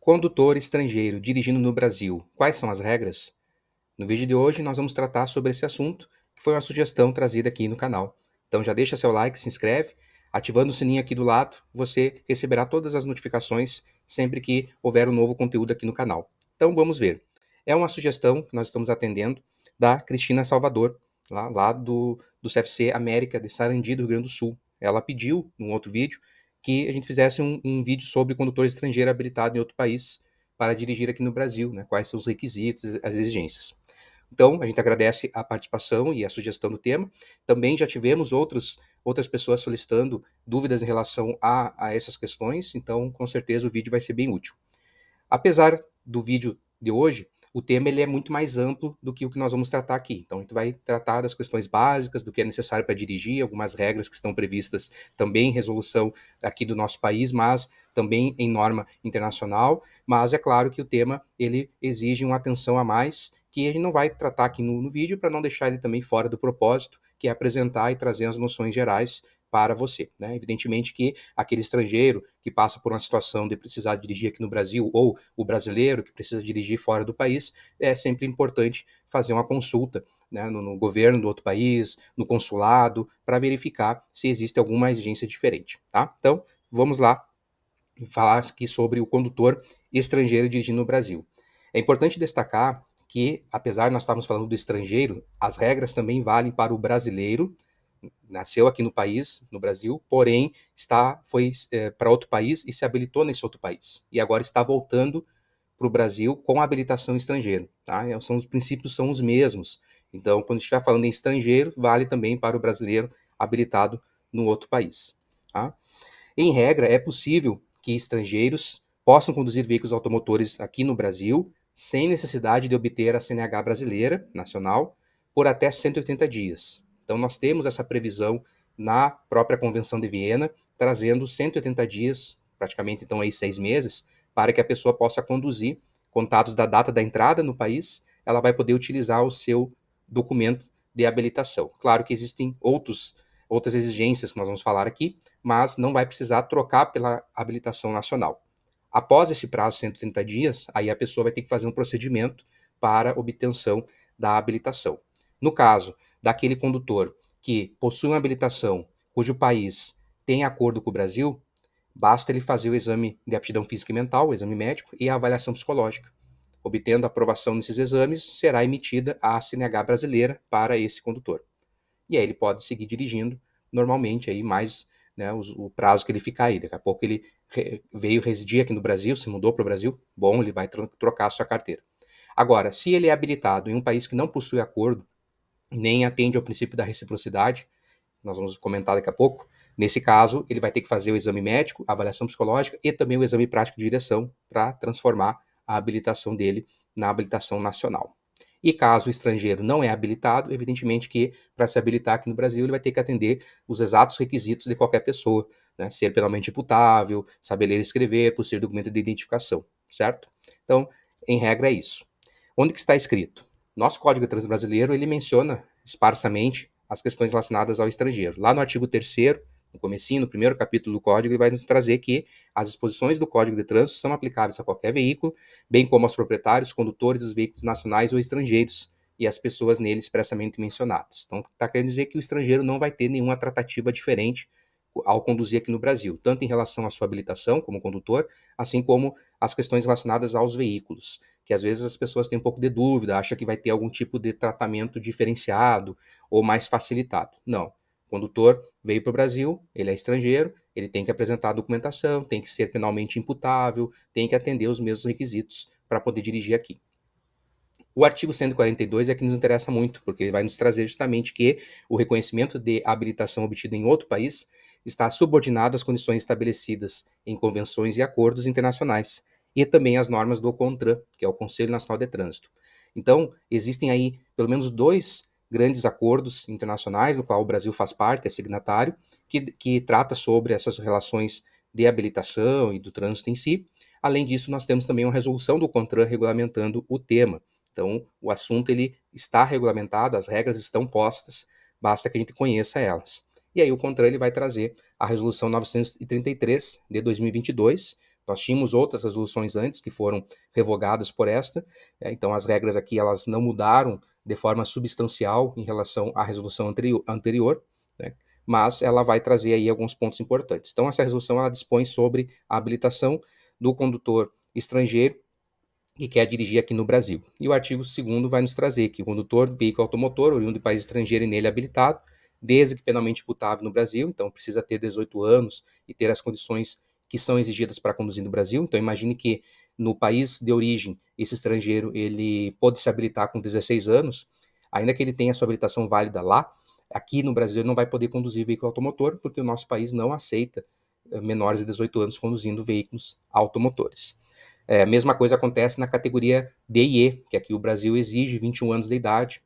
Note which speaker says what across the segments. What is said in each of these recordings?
Speaker 1: Condutor estrangeiro dirigindo no Brasil, quais são as regras? No vídeo de hoje nós vamos tratar sobre esse assunto, que foi uma sugestão trazida aqui no canal. Então já deixa seu like, se inscreve, ativando o sininho aqui do lado, você receberá todas as notificações sempre que houver um novo conteúdo aqui no canal. Então vamos ver. É uma sugestão que nós estamos atendendo da Cristina Salvador, lá do CFC América de Sarandi, do Rio Grande do Sul. Ela pediu, num outro vídeo, que a gente fizesse um vídeo sobre condutor estrangeiro habilitado em outro país para dirigir aqui no Brasil, né? Quais são os requisitos, as exigências. Então, a gente agradece a participação e a sugestão do tema. Também já tivemos outras pessoas solicitando dúvidas em relação a essas questões, então, com certeza, o vídeo vai ser bem útil. Apesar do vídeo de hoje, o tema ele é muito mais amplo do que o que nós vamos tratar aqui. Então, a gente vai tratar das questões básicas, do que é necessário para dirigir, algumas regras que estão previstas também em resolução aqui do nosso país, mas também em norma internacional. Mas é claro que o tema ele exige uma atenção a mais, que a gente não vai tratar aqui no vídeo para não deixar ele também fora do propósito, que é apresentar e trazer as noções gerais para você, né? Evidentemente que aquele estrangeiro que passa por uma situação de precisar dirigir aqui no Brasil ou o brasileiro que precisa dirigir fora do país, é sempre importante fazer uma consulta, né, no governo do outro país, no consulado, para verificar se existe alguma exigência diferente, tá? Então, vamos lá falar aqui sobre o condutor estrangeiro dirigindo no Brasil. É importante destacar que, apesar de nós estarmos falando do estrangeiro, as regras também valem para o brasileiro, nasceu aqui no país, no Brasil, porém foi para outro país e se habilitou nesse outro país. E agora está voltando para o Brasil com habilitação estrangeira. Tá? Os princípios são os mesmos. Então, quando estiver falando em estrangeiro, vale também para o brasileiro habilitado no outro país. Tá? Em regra, é possível que estrangeiros possam conduzir veículos automotores aqui no Brasil sem necessidade de obter a CNH brasileira, nacional, por até 180 dias. Então, nós temos essa previsão na própria Convenção de Viena, trazendo 180 dias, praticamente então aí 6 meses, para que a pessoa possa conduzir, contados da data da entrada no país, ela vai poder utilizar o seu documento de habilitação. Claro que existem outras exigências que nós vamos falar aqui, mas não vai precisar trocar pela habilitação nacional. Após esse prazo, 130 dias, aí a pessoa vai ter que fazer um procedimento para obtenção da habilitação. No caso daquele condutor que possui uma habilitação cujo país tem acordo com o Brasil, basta ele fazer o exame de aptidão física e mental, o exame médico, e a avaliação psicológica. Obtendo a aprovação nesses exames, será emitida a CNH brasileira para esse condutor. E aí ele pode seguir dirigindo normalmente aí mais, né, o prazo que ele ficar aí. Daqui a pouco ele veio residir aqui no Brasil, se mudou para o Brasil, bom, ele vai trocar a sua carteira. Agora, se ele é habilitado em um país que não possui acordo, nem atende ao princípio da reciprocidade, nós vamos comentar daqui a pouco, nesse caso, ele vai ter que fazer o exame médico, a avaliação psicológica e também o exame prático de direção para transformar a habilitação dele na habilitação nacional. E caso o estrangeiro não é habilitado, evidentemente que para se habilitar aqui no Brasil ele vai ter que atender os exatos requisitos de qualquer pessoa, né? Ser penalmente imputável, saber ler e escrever, possuir documento de identificação, certo? Então, em regra é isso. Onde que está escrito? Nosso Código de Trânsito Brasileiro, ele menciona esparsamente as questões relacionadas ao estrangeiro. Lá no artigo 3º, no comecinho, no primeiro capítulo do Código, ele vai nos trazer que as disposições do Código de Trânsito são aplicáveis a qualquer veículo, bem como aos proprietários, condutores dos veículos nacionais ou estrangeiros e as pessoas nele expressamente mencionadas. Então, está querendo dizer que o estrangeiro não vai ter nenhuma tratativa diferente ao conduzir aqui no Brasil, tanto em relação à sua habilitação como condutor, assim como as questões relacionadas aos veículos, que às vezes as pessoas têm um pouco de dúvida, acham que vai ter algum tipo de tratamento diferenciado ou mais facilitado. Não. O condutor veio para o Brasil, ele é estrangeiro, ele tem que apresentar a documentação, tem que ser penalmente imputável, tem que atender os mesmos requisitos para poder dirigir aqui. O artigo 142 é que nos interessa muito, porque ele vai nos trazer justamente que o reconhecimento de habilitação obtido em outro país está subordinado às condições estabelecidas em convenções e acordos internacionais, e também às normas do CONTRAN, que é o Conselho Nacional de Trânsito. Então, existem aí pelo menos 2 grandes acordos internacionais, no qual o Brasil faz parte, é signatário, que trata sobre essas relações de habilitação e do trânsito em si. Além disso, nós temos também uma resolução do CONTRAN regulamentando o tema. Então, o assunto ele está regulamentado, as regras estão postas, basta que a gente conheça elas. E aí o CONTRAN ele vai trazer a resolução 933 de 2022, Nós tínhamos outras resoluções antes que foram revogadas por esta, então as regras aqui elas não mudaram de forma substancial em relação à resolução anterior, né? Mas ela vai trazer aí alguns pontos importantes. Então essa resolução ela dispõe sobre a habilitação do condutor estrangeiro que quer dirigir aqui no Brasil. E o artigo 2º vai nos trazer que o condutor de veículo automotor, oriundo de país estrangeiro e nele habilitado, desde que penalmente imputável no Brasil, então precisa ter 18 anos e ter as condições que são exigidas para conduzir no Brasil. Então imagine que no país de origem, esse estrangeiro ele pode se habilitar com 16 anos, ainda que ele tenha sua habilitação válida lá, aqui no Brasil ele não vai poder conduzir veículo automotor, porque o nosso país não aceita menores de 18 anos conduzindo veículos automotores. A mesma coisa acontece na categoria D e E, que aqui o Brasil exige 21 anos de idade.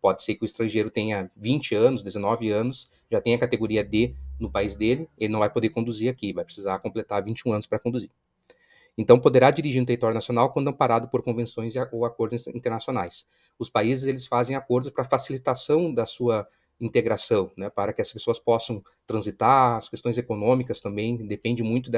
Speaker 1: Pode ser que o estrangeiro tenha 20 anos, 19 anos, já tenha a categoria D no país dele, ele não vai poder conduzir aqui, vai precisar completar 21 anos para conduzir. Então, poderá dirigir no território nacional quando amparado por convenções ou acordos internacionais. Os países eles fazem acordos para facilitação da sua integração, né, para que as pessoas possam transitar, as questões econômicas também depende muito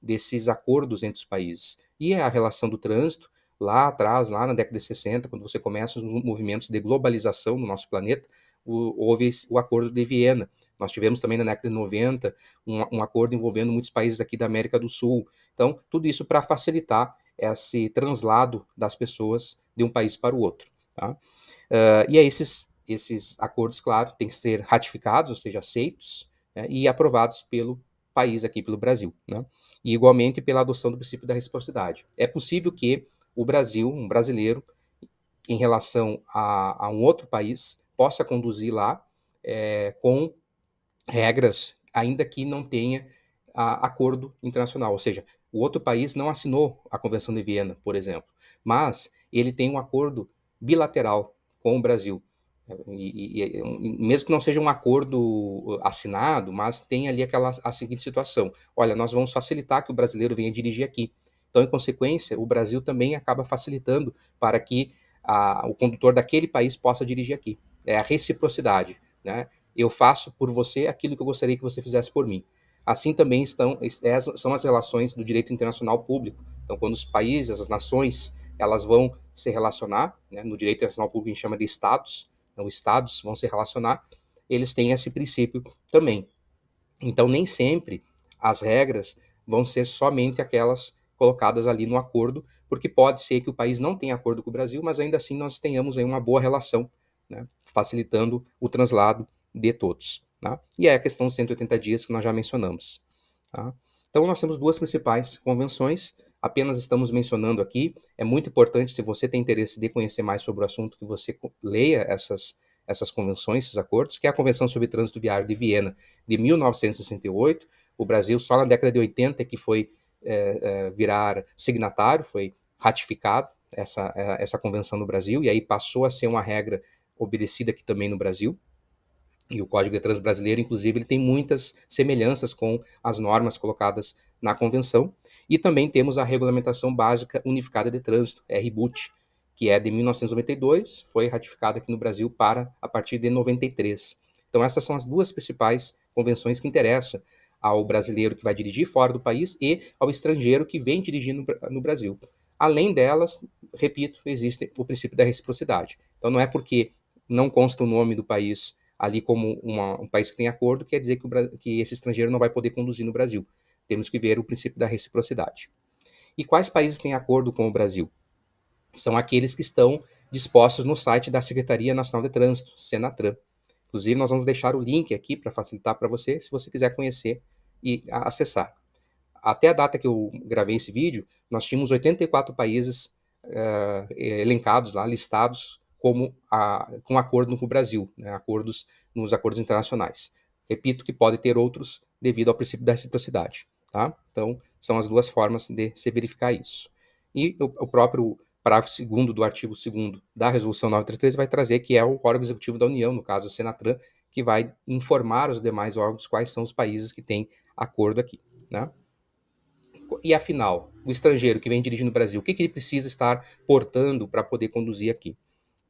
Speaker 1: desses acordos entre os países. E a relação do trânsito, lá atrás, lá na década de 60, quando você começa os movimentos de globalização no nosso planeta, houve o Acordo de Viena. Nós tivemos também na década de 90 um acordo envolvendo muitos países aqui da América do Sul. Então, tudo isso para facilitar esse translado das pessoas de um país para o outro. Tá? E aí esses acordos, claro, têm que ser ratificados, ou seja, aceitos, né, e aprovados pelo país aqui, pelo Brasil. Né? E igualmente pela adoção do princípio da reciprocidade. É possível que o Brasil, um brasileiro, em relação a um outro país, possa conduzir lá com regras, ainda que não tenha acordo internacional, ou seja, o outro país não assinou a Convenção de Viena, por exemplo, mas ele tem um acordo bilateral com o Brasil. Mesmo que não seja um acordo assinado, mas tem ali a seguinte situação: olha, nós vamos facilitar que o brasileiro venha dirigir aqui. Então, em consequência, o Brasil também acaba facilitando para que o condutor daquele país possa dirigir aqui. É a reciprocidade, né? Eu faço por você aquilo que eu gostaria que você fizesse por mim. Assim também são as relações do direito internacional público. Então, quando os países, as nações, elas vão se relacionar, né, no direito internacional público a gente chama de estados, então estados vão se relacionar, eles têm esse princípio também. Então, nem sempre as regras vão ser somente aquelas colocadas ali no acordo, porque pode ser que o país não tenha acordo com o Brasil, mas ainda assim nós tenhamos aí uma boa relação, né, facilitando o translado de todos. Tá? E é a questão dos 180 dias que nós já mencionamos. Tá? Então, nós temos duas principais convenções, apenas estamos mencionando aqui. É muito importante, se você tem interesse de conhecer mais sobre o assunto, que você leia essas convenções, esses acordos, que é a Convenção sobre Trânsito Viário de Viena, de 1968. O Brasil, só na década de 80, que foi virar signatário, foi ratificado essa convenção no Brasil, e aí passou a ser uma regra obedecida aqui também no Brasil. E o Código de Trânsito brasileiro, inclusive, ele tem muitas semelhanças com as normas colocadas na convenção. E também temos a Regulamentação Básica Unificada de Trânsito, RBUT, que é de 1992, foi ratificada aqui no Brasil a partir de 93. Então essas são as duas principais convenções que interessam ao brasileiro que vai dirigir fora do país e ao estrangeiro que vem dirigir no Brasil. Além delas, repito, existe o princípio da reciprocidade. Então não é porque não consta o nome do país ali como um país que tem acordo, quer dizer que esse estrangeiro não vai poder conduzir no Brasil. Temos que ver o princípio da reciprocidade. E quais países têm acordo com o Brasil? São aqueles que estão dispostos no site da Secretaria Nacional de Trânsito, Senatran. Inclusive, nós vamos deixar o link aqui para facilitar para você, se você quiser conhecer e acessar. Até a data que eu gravei esse vídeo, nós tínhamos 84 países elencados lá, listados com acordo com o Brasil, né, nos acordos internacionais. Repito que pode ter outros devido ao princípio da reciprocidade. Tá? Então, são as duas formas de se verificar isso. E o próprio parágrafo 2º do artigo 2º da Resolução 933 vai trazer que é o órgão executivo da União, no caso o Senatran, que vai informar os demais órgãos quais são os países que têm acordo aqui. Né? E afinal, o estrangeiro que vem dirigir no Brasil, o que ele precisa estar portando para poder conduzir aqui?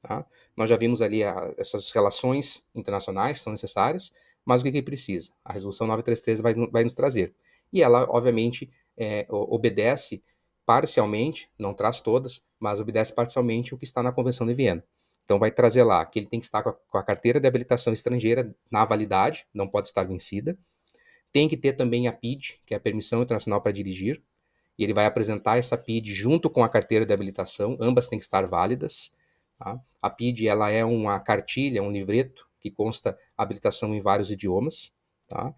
Speaker 1: Tá? Nós já vimos ali essas relações internacionais que são necessárias, mas o que ele precisa? A resolução 933 vai nos trazer. E ela, obviamente, obedece parcialmente, não traz todas, mas obedece parcialmente o que está na Convenção de Viena. Então vai trazer lá que ele tem que estar com a carteira de habilitação estrangeira na validade, não pode estar vencida. Tem que ter também a PID, que é a Permissão Internacional para Dirigir, e ele vai apresentar essa PID junto com a carteira de habilitação, ambas têm que estar válidas. Tá? A PID ela é uma cartilha, um livreto, que consta habilitação em vários idiomas. Tá?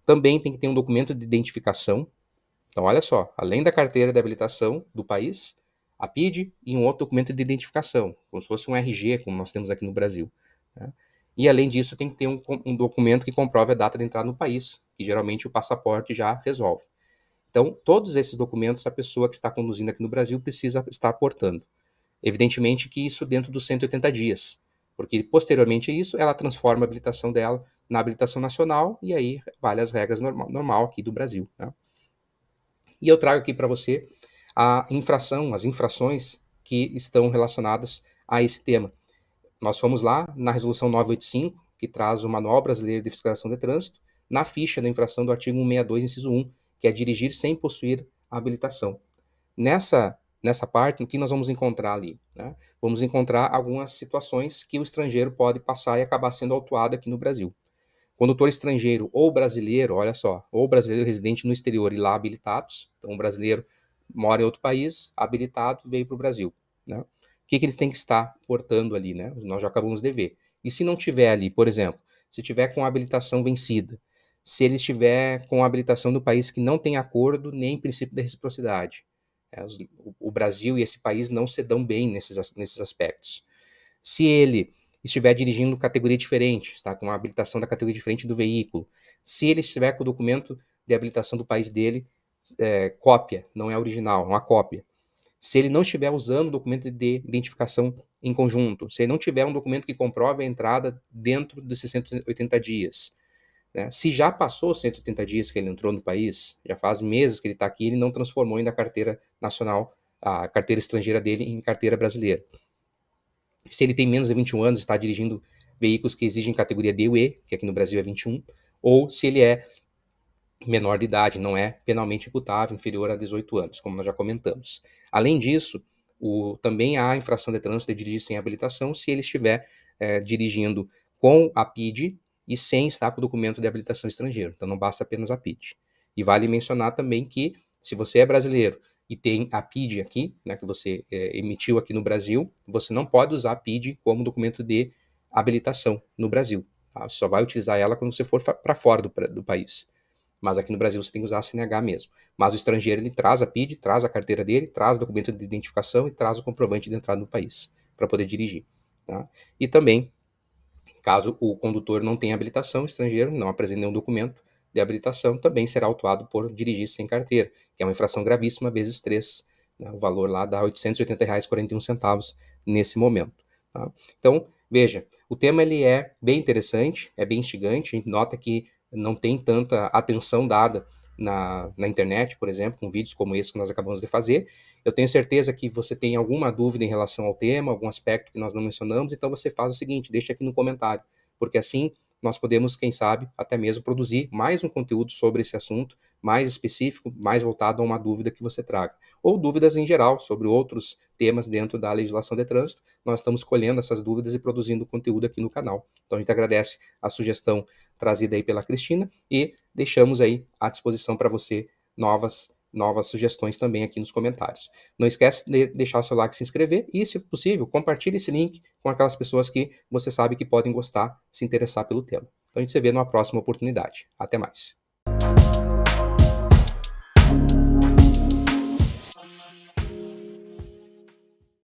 Speaker 1: Também tem que ter um documento de identificação. Então, olha só, além da carteira de habilitação do país, a PID e um outro documento de identificação, como se fosse um RG, como nós temos aqui no Brasil. Tá? E, além disso, tem que ter um documento que comprove a data de entrada no país, que geralmente o passaporte já resolve. Então, todos esses documentos a pessoa que está conduzindo aqui no Brasil precisa estar portando. Evidentemente que isso dentro dos 180 dias, porque posteriormente a isso ela transforma a habilitação dela na habilitação nacional e aí vale as regras normal aqui do Brasil. Né? E eu trago aqui para você as infrações que estão relacionadas a esse tema. Nós fomos lá na resolução 985, que traz o Manual Brasileiro de Fiscalização de Trânsito, na ficha da infração do artigo 162, inciso 1, que é dirigir sem possuir habilitação. Nessa parte, o que nós vamos encontrar ali? Né? Vamos encontrar algumas situações que o estrangeiro pode passar e acabar sendo autuado aqui no Brasil. Condutor estrangeiro ou brasileiro, olha só, ou brasileiro residente no exterior e lá habilitados, então o brasileiro mora em outro país, habilitado, veio para o Brasil. Né? O que eles têm que estar portando ali, né? Nós já acabamos de ver. E se não tiver ali, por exemplo, se tiver com a habilitação vencida, se ele estiver com a habilitação do país que não tem acordo nem princípio da reciprocidade, o Brasil e esse país não se dão bem nesses aspectos. Se ele estiver dirigindo categoria diferente, está com a habilitação da categoria diferente do veículo, se ele estiver com o documento de habilitação do país dele, cópia, não é original, é uma cópia. Se ele não estiver usando o documento de identificação em conjunto, se ele não tiver um documento que comprove a entrada dentro dos 680 dias, né? Se já passou os 180 dias que ele entrou no país, já faz meses que ele está aqui, ele não transformou ainda a carteira nacional, a carteira estrangeira dele em carteira brasileira. Se ele tem menos de 21 anos, está dirigindo veículos que exigem categoria D ou E, que aqui no Brasil é 21, ou se ele é menor de idade, não é penalmente imputável, inferior a 18 anos, como nós já comentamos. Além disso, também há infração de trânsito de dirigir sem habilitação se ele estiver dirigindo com a PID e sem estar com o documento de habilitação estrangeiro. Então não basta apenas a PID. E vale mencionar também que, se você é brasileiro e tem a PID aqui, né, que você emitiu aqui no Brasil, você não pode usar a PID como documento de habilitação no Brasil. Tá? Você só vai utilizar ela quando você for para fora do país. Mas aqui no Brasil você tem que usar a CNH mesmo. Mas o estrangeiro ele traz a PID, traz a carteira dele, traz o documento de identificação e traz o comprovante de entrada no país para poder dirigir. Tá? E também, caso o condutor não tenha habilitação, estrangeiro não apresente nenhum documento de habilitação, também será autuado por dirigir sem carteira, que é uma infração gravíssima, vezes 3. Né? O valor lá dá R$ 880,41 nesse momento. Tá? Então, veja, o tema ele é bem interessante, é bem instigante, a gente nota que não tem tanta atenção dada na internet, por exemplo, com vídeos como esse que nós acabamos de fazer. Eu tenho certeza que você tem alguma dúvida em relação ao tema, algum aspecto que nós não mencionamos, então você faz o seguinte, deixa aqui no comentário, porque assim nós podemos, quem sabe, até mesmo produzir mais um conteúdo sobre esse assunto, mais específico, mais voltado a uma dúvida que você traga. Ou dúvidas em geral sobre outros temas dentro da legislação de trânsito, nós estamos colhendo essas dúvidas e produzindo conteúdo aqui no canal. Então a gente agradece a sugestão trazida aí pela Cristina e deixamos aí à disposição para você novas sugestões também aqui nos comentários. Não esquece de deixar o seu like, se inscrever e, se possível, compartilhe esse link com aquelas pessoas que você sabe que podem gostar, se interessar pelo tema. Então a gente se vê numa próxima oportunidade. Até mais.